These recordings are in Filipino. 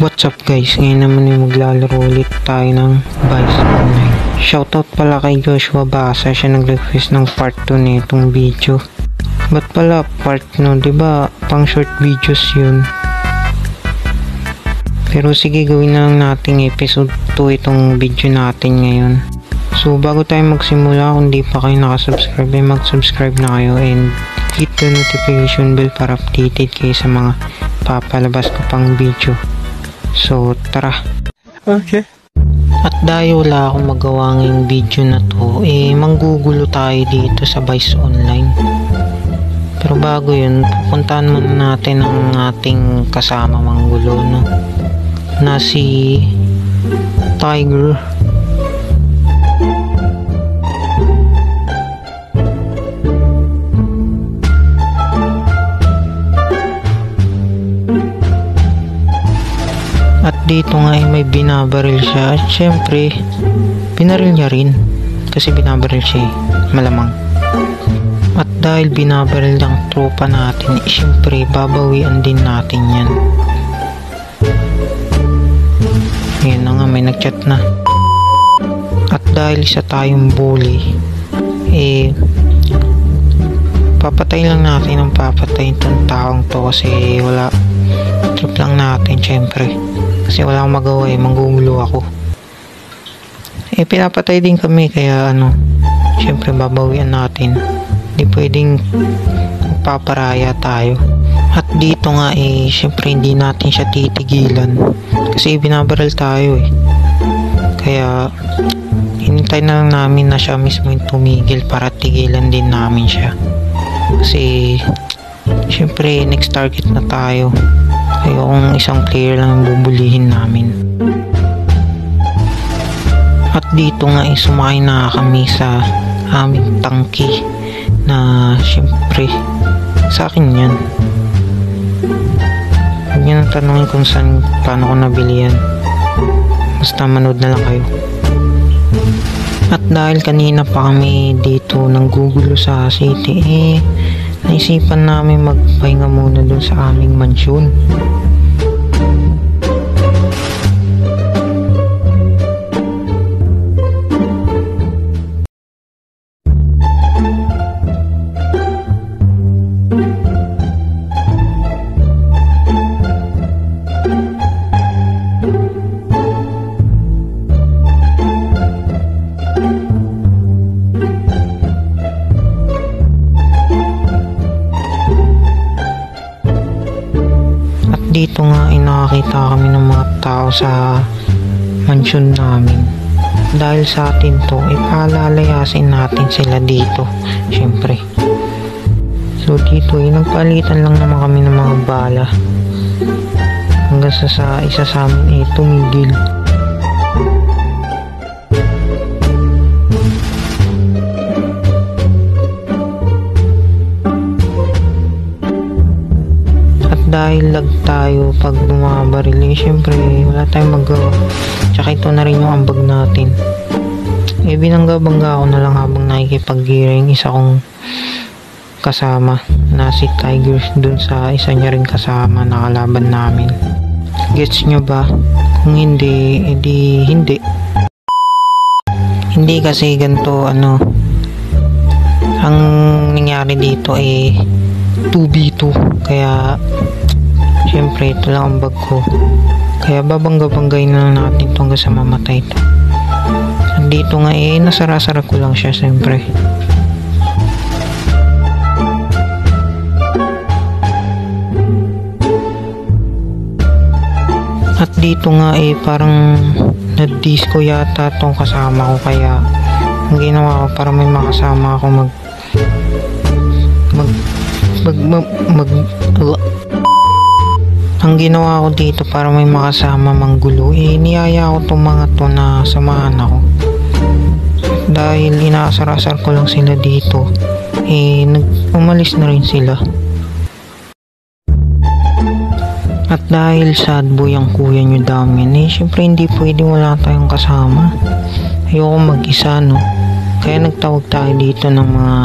What's up guys, ngayon naman yung maglalaro ulit tayo ng Vice Online. Shoutout pala kay Joshua Basa, siya nag-request ng part 2 nitong video. Ba't pala part no, diba pang short videos yun? Pero sige, gawin na lang nating episode 2 itong video natin ngayon. So bago tayo magsimula, kung di pa kayo nakasubscribe, ay mag-subscribe na kayo and hit the notification bell para updated kayo sa mga papalabas ko pang video. So tara. Okay. At dahil wala akong magawa ngayong video na to, manggugulo tayo dito sa Vice Online. Pero bago yun, pupuntahan muna natin ang ating kasama manggulo, no? Na si Tiger. At dito nga ay may binabaril siya. At syempre, binaril niya rin. Kasi binabaril siya malamang. At dahil binabaril ng tropa natin, syempre, babawian din natin yan. Ayan na nga, may nagchat na. At dahil isa tayong bully, papatay lang natin ang papatay itong taong to kasi wala, trip lang natin syempre. Kasi wala akong magawa, manggugulo ako. Pinapatay din kami kaya syempre babawian natin. Hindi pwedeng paparaya tayo. At dito nga syempre hindi natin siya titigilan. Kasi binabaril tayo Kaya hinintay na lang namin na siya mismo yung tumigil para tigilan din namin siya. Kasi syempre next target na tayo. Ayokong isang player lang bubulihin namin. At dito nga sumakay na kami sa aming tangki na syempre sa akin yan. Huwag nyo nang tanongin kung saan, paano ko nabili yan. Basta manood na lang kayo. At dahil kanina pa kami dito nanggugulo sa city, naisipan namin magpahinga muna dun sa aming mansyon. Dito nga nakakita kami ng mga tao sa mansyon namin. Dahil sa atin to, ipalalayasin natin sila dito syempre. So dito nagpalitan lang naman kami ng mga bala hanggang sa isa sa amin tumigil. Dahil lag tayo pag bumabaril, syempre wala tayong magawa. Tsaka ito na rin yung ambag natin. Binangga-bangga ako na lang habang nakikipag-gira yung isa kong kasama na si Tiger dun sa isa niya rin kasama na kalaban namin. Gets nyo ba? Kung hindi, edi hindi. Hindi kasi ganito ang nangyari dito 2v2 kaya syempre ito lang ang bag ko, kaya babangga-banggay na lang natin ito hanggang sa mamatay ito. Dito nga nasara-sara ko lang siya syempre. At dito nga parang na-disco yata tong kasama ko, kaya ang ginawa ko para may makasama ako ang ginawa ko dito para may makasama manggulo, niyaya ko tong mga to na samahan ako. Dahil inaasar-asar ko lang sila dito, umalis na rin sila. At dahil sad boy ang kuya nyo Damian, syempre hindi pwedeng wala tayong kasama. Ayoko mag-isa, no? Kaya nagtawag tayo dito ng mga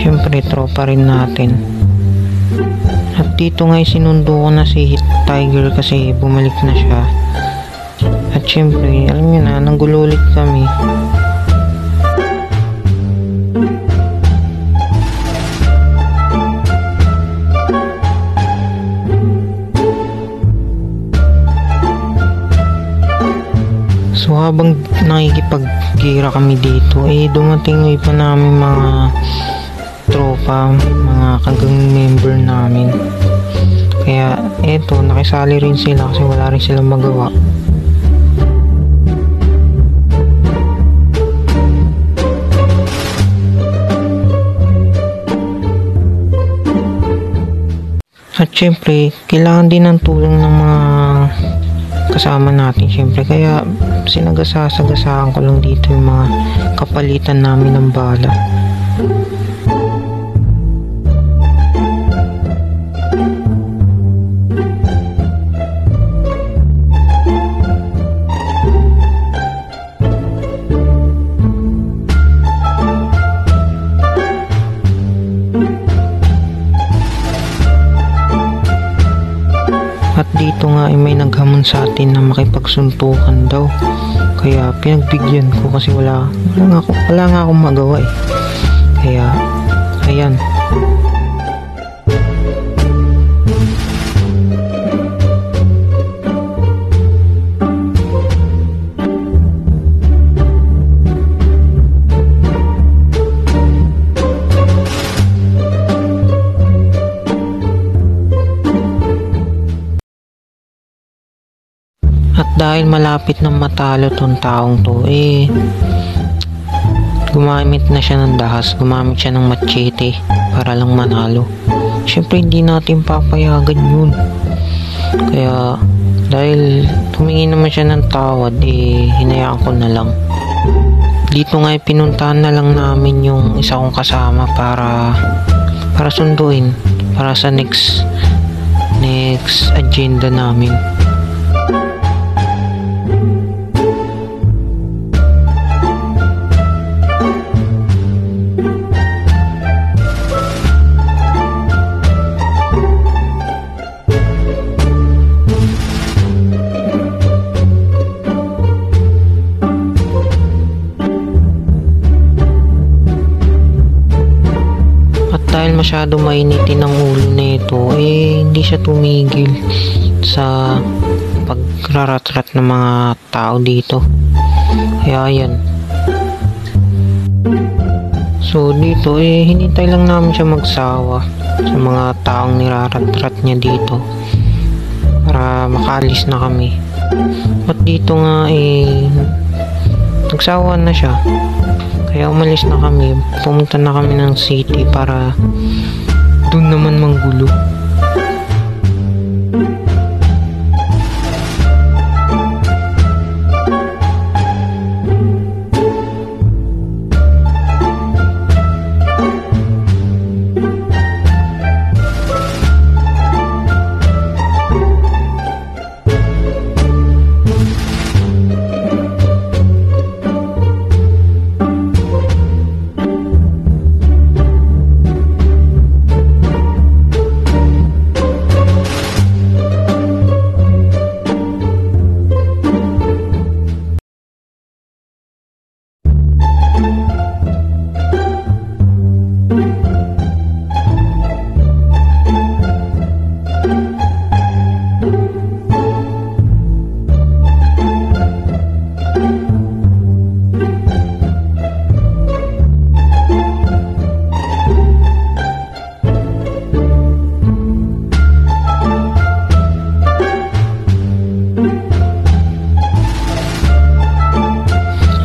syempre tropa rin natin. At dito nga sinundo ko na si Tiger kasi bumalik na siya. At syempre, alam niyo na, nanggululit kami. So habang nakikipag-gira kami dito, dumating yung iba namin mga tropa, mga kagang member namin. Kaya eto, nakisali rin sila kasi wala rin silang magawa. At syempre, kailangan din ng tulong ng mga kasama natin syempre, kaya sinagasaan ko lang dito yung mga kapalitan namin ng bala. At dito nga may naghamon sa atin na makipagsuntukan daw. Kaya pinagbigyan ko kasi wala nga akong magawa eh. Kaya ayan. At dahil malapit na matalo tong taong to, gumamit na siya ng dahas, gumamit siya ng machete para lang manalo. Siyempre hindi natin papayagan yun. Kaya dahil tumingi naman siya ng tawad, hinayaan ko na lang. Dito nga pinuntahan na lang namin yung isa kong kasama para sunduin para sa next agenda namin. Dahil masyado mainitin ang ulo nito, hindi siya tumigil sa pagraratrat ng mga tao dito. Kaya ayan. So dito, hinintay lang namin siya magsawa sa mga taong niraratrat niya dito para makaalis na kami. At dito nga, nagsawa na siya. Kaya umalis na kami, pumunta na kami ng city para doon naman manggulo.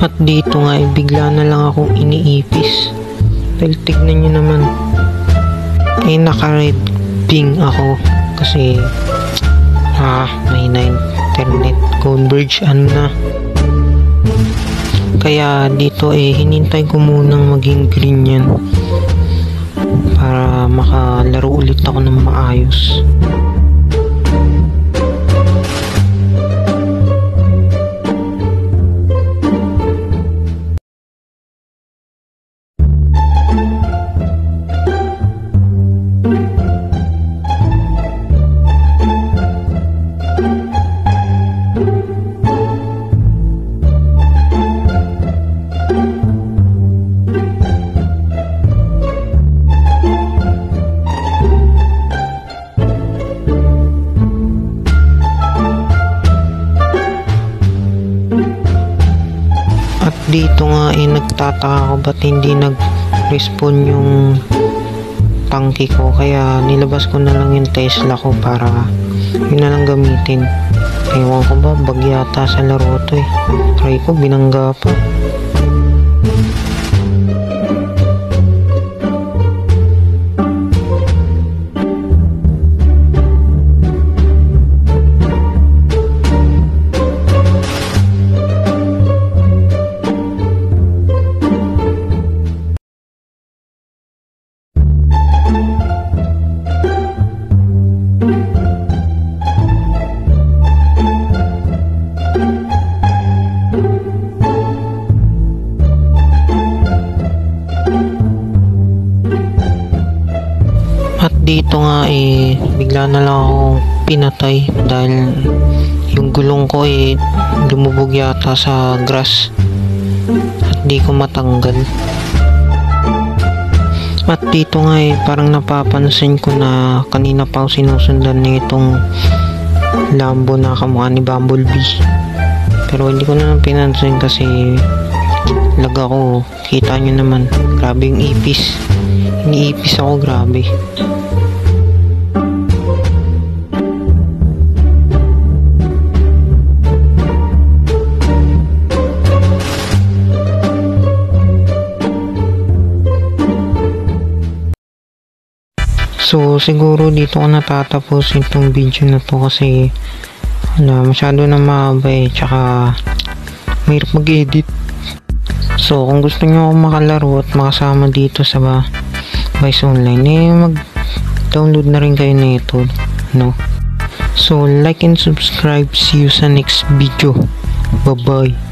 At dito nga bigla na lang akong iniipis. Dahil tignan nyo naman, naka-red ping ako kasi may na internet coverage na. Kaya dito hinintay ko munang maging green yan para makalaro ulit ako ng maayos. dito nga nagtataka ako ba't hindi nag-respawn yung tangke ko, kaya nilabas ko na lang yung Tesla ko para yun na lang gamitin. Ewan ko ba, bag yata sa laro to eh. Try ko, binangga pa. At dito nga bigla na lang akong pinatay dahil yung gulong ko lumubog yata sa grass at di ko matanggal. At dito nga parang napapansin ko na kanina pa ako sinusundan nitong Lambo na kamukha ni Bumblebee, pero hindi ko na pinansin kasi lag ako. Kita nyo naman, grabe yung ipis. Iniipis ako, grabe. So siguro dito ko natatapos itong video na to kasi masyado na mahaba tsaka mahirap mag-edit. So kung gusto nyo akong makalaro at makasama dito sa Vice Online, mag-download na rin kayo nito, no? So like and subscribe. See you sa next video. Bye bye.